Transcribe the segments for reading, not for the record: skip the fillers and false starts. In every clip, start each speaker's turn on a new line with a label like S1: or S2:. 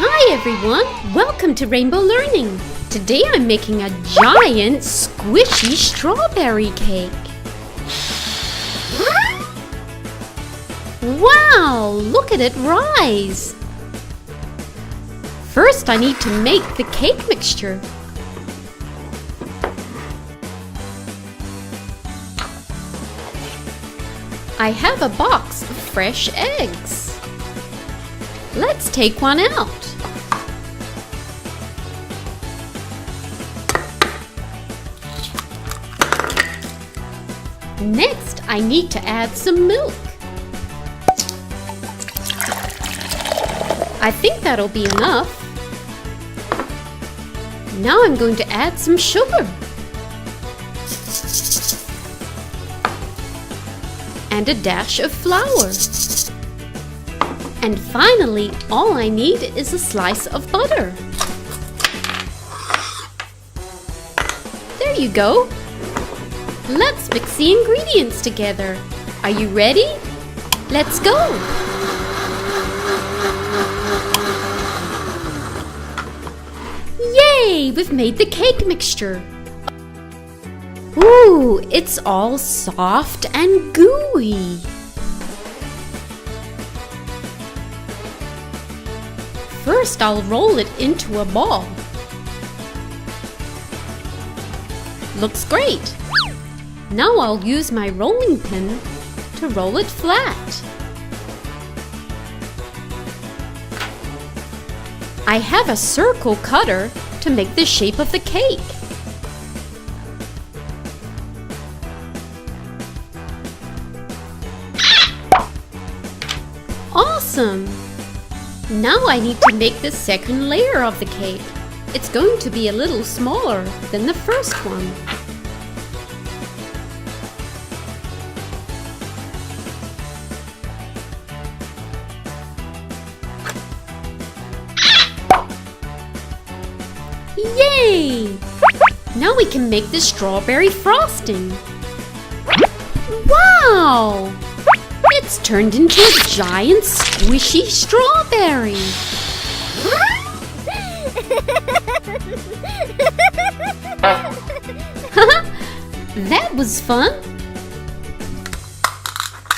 S1: Hi everyone, welcome to Rainbow Learning. Today I'm making a giant squishy strawberry cake. Wow, look at it rise. First I need to make the cake mixture. I have a box of fresh eggs. Let's take one out. Next, I need to add some milk. I think that'll be enough. Now I'm going to add some sugar. And a dash of flour. And finally, all I need is a slice of butter. There you go. Let's mix the ingredients together. Are you ready? Let's go! Yay! We've made the cake mixture. Ooh, it's all soft and gooey. First, I'll roll it into a ball. Looks great. Now I'll use my rolling pin to roll it flat. I have a circle cutter to make the shape of the cake. Awesome! Now I need to make the second layer of the cake. It's going to be a little smaller than the first one. Yay! Now we can make the strawberry frosting. Wow! It's turned into a giant squishy strawberry. That was fun.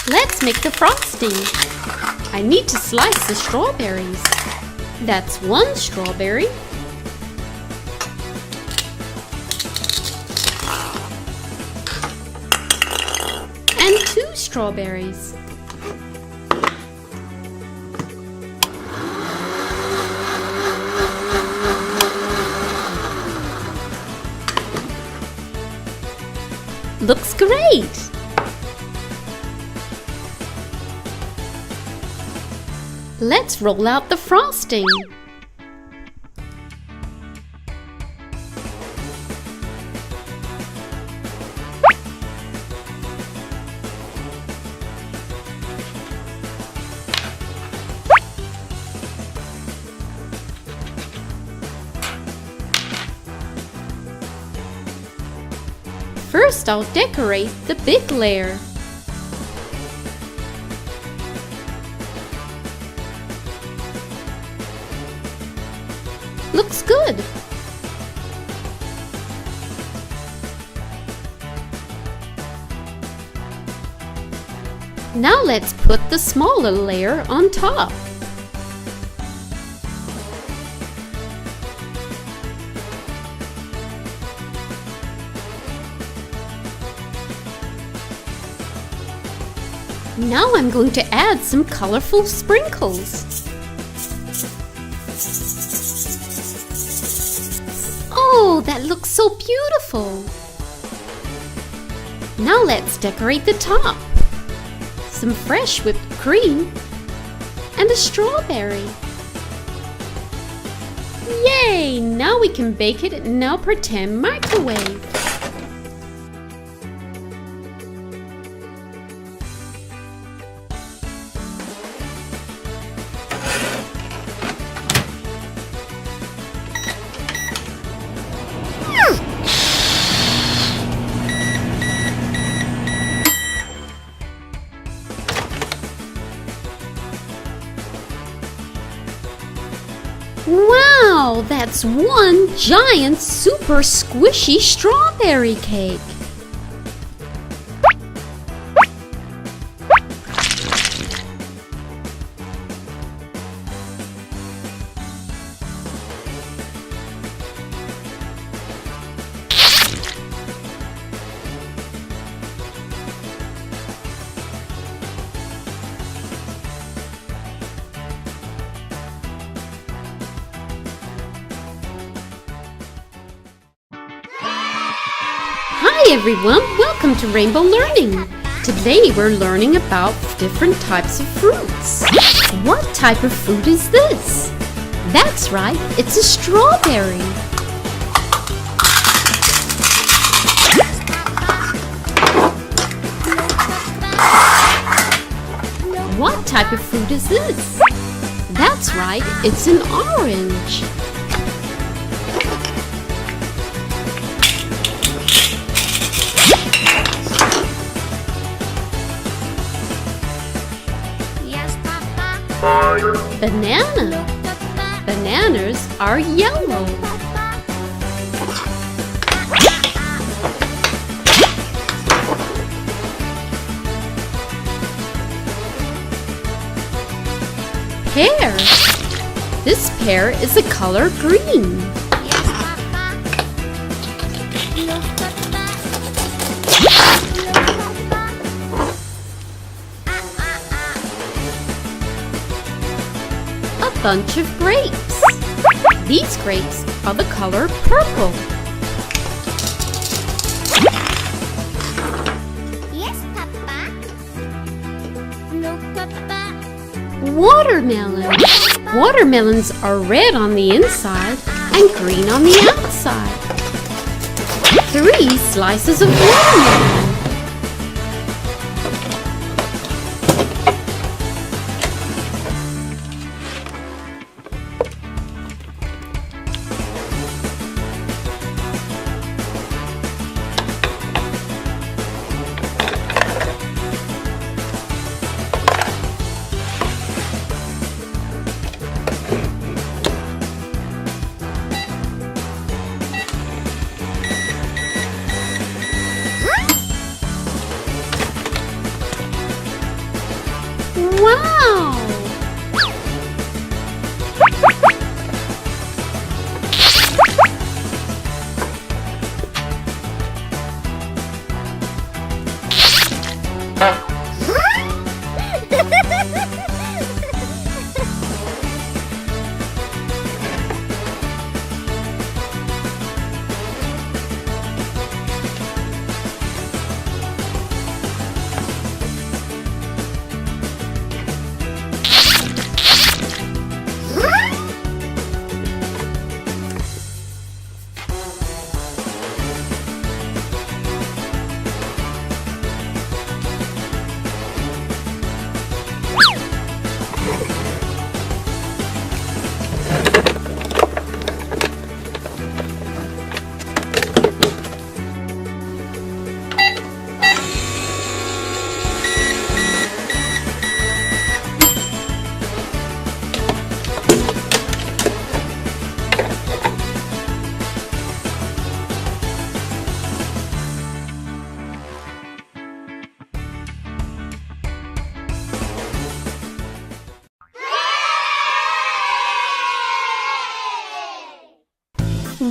S1: Let's make the frosting. I need to slice the strawberries. That's one strawberry. And 2 strawberries. Looks great! Let's roll out the frosting. First, I'll decorate the big layer. Looks good. Now let's put the smaller layer on top. Now I'm going to add some colorful sprinkles. Oh, that looks so beautiful! Now let's decorate the top. Some fresh whipped cream and a strawberry. Yay! Now we can bake it in our pretend microwave. Wow, that's one giant super squishy strawberry cake. Hi everyone, welcome to Rainbow Learning. Today we're learning about different types of fruits. What type of fruit is this? That's right, it's a strawberry. What type of fruit is this? That's right, it's an orange. Banana. Bananas are yellow. Pear. This pear is the color green. A bunch of grapes. These grapes are the color purple.
S2: Yes, Papa. No, Papa.
S1: Watermelon. Watermelons are red on the inside and green on the outside. 3 slices of watermelon. Wow!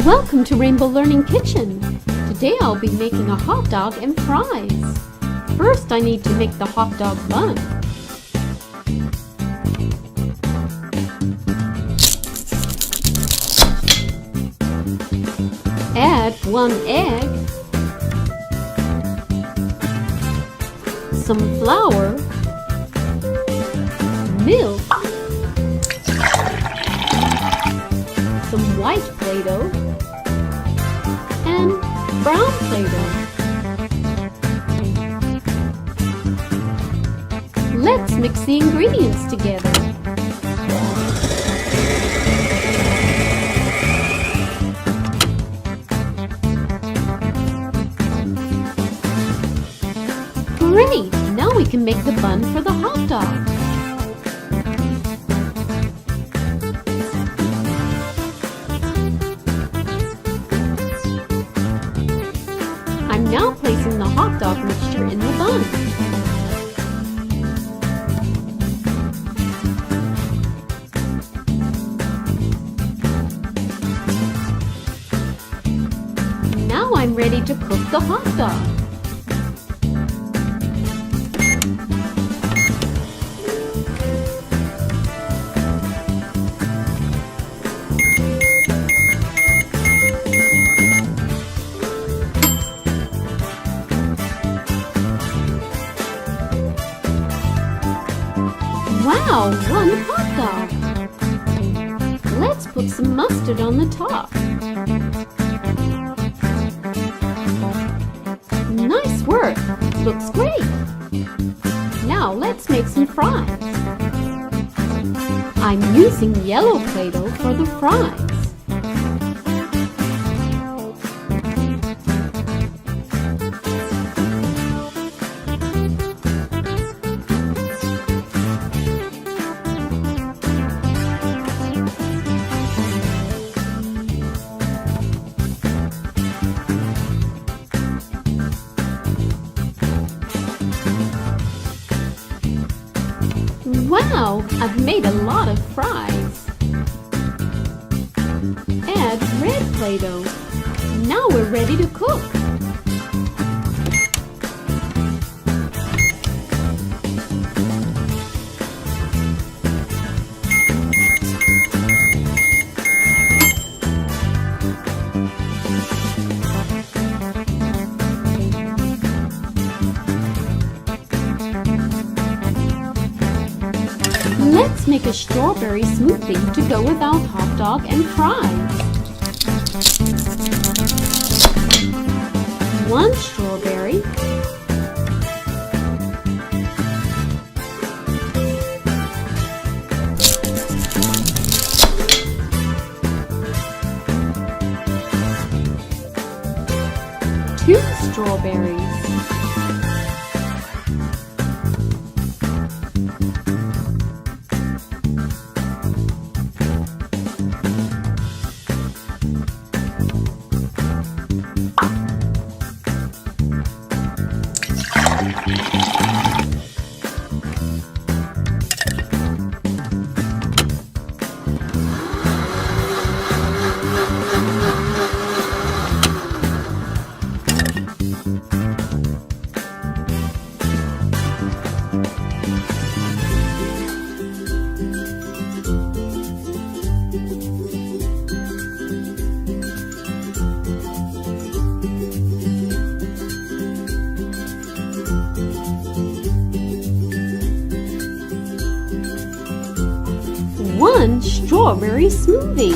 S1: Welcome to Rainbow Learning Kitchen. Today I'll be making a hot dog and fries. First I need to make the hot dog bun. Add 1 egg, some flour, milk, some white Play-Doh, and brown Play-Doh. Let's mix the ingredients together. Great! Now we can make the bun for the hot dog. ready to cook the hot dog. Wow, one hot dog! Let's put some mustard on the top. Nice work! Looks great! Now let's make some fries. I'm using yellow Play-Doh for the fries. Wow, I've made a lot of fries. Add red Play-Doh. Now we're ready to cook. Let's make a strawberry smoothie to go with our hot dog and fries. 1 strawberry, 2 strawberries, 1 strawberry smoothie.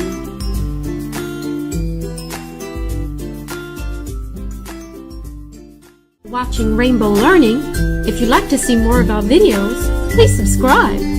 S1: Watching Rainbow Learning. If you'd like to see more of our videos, please subscribe.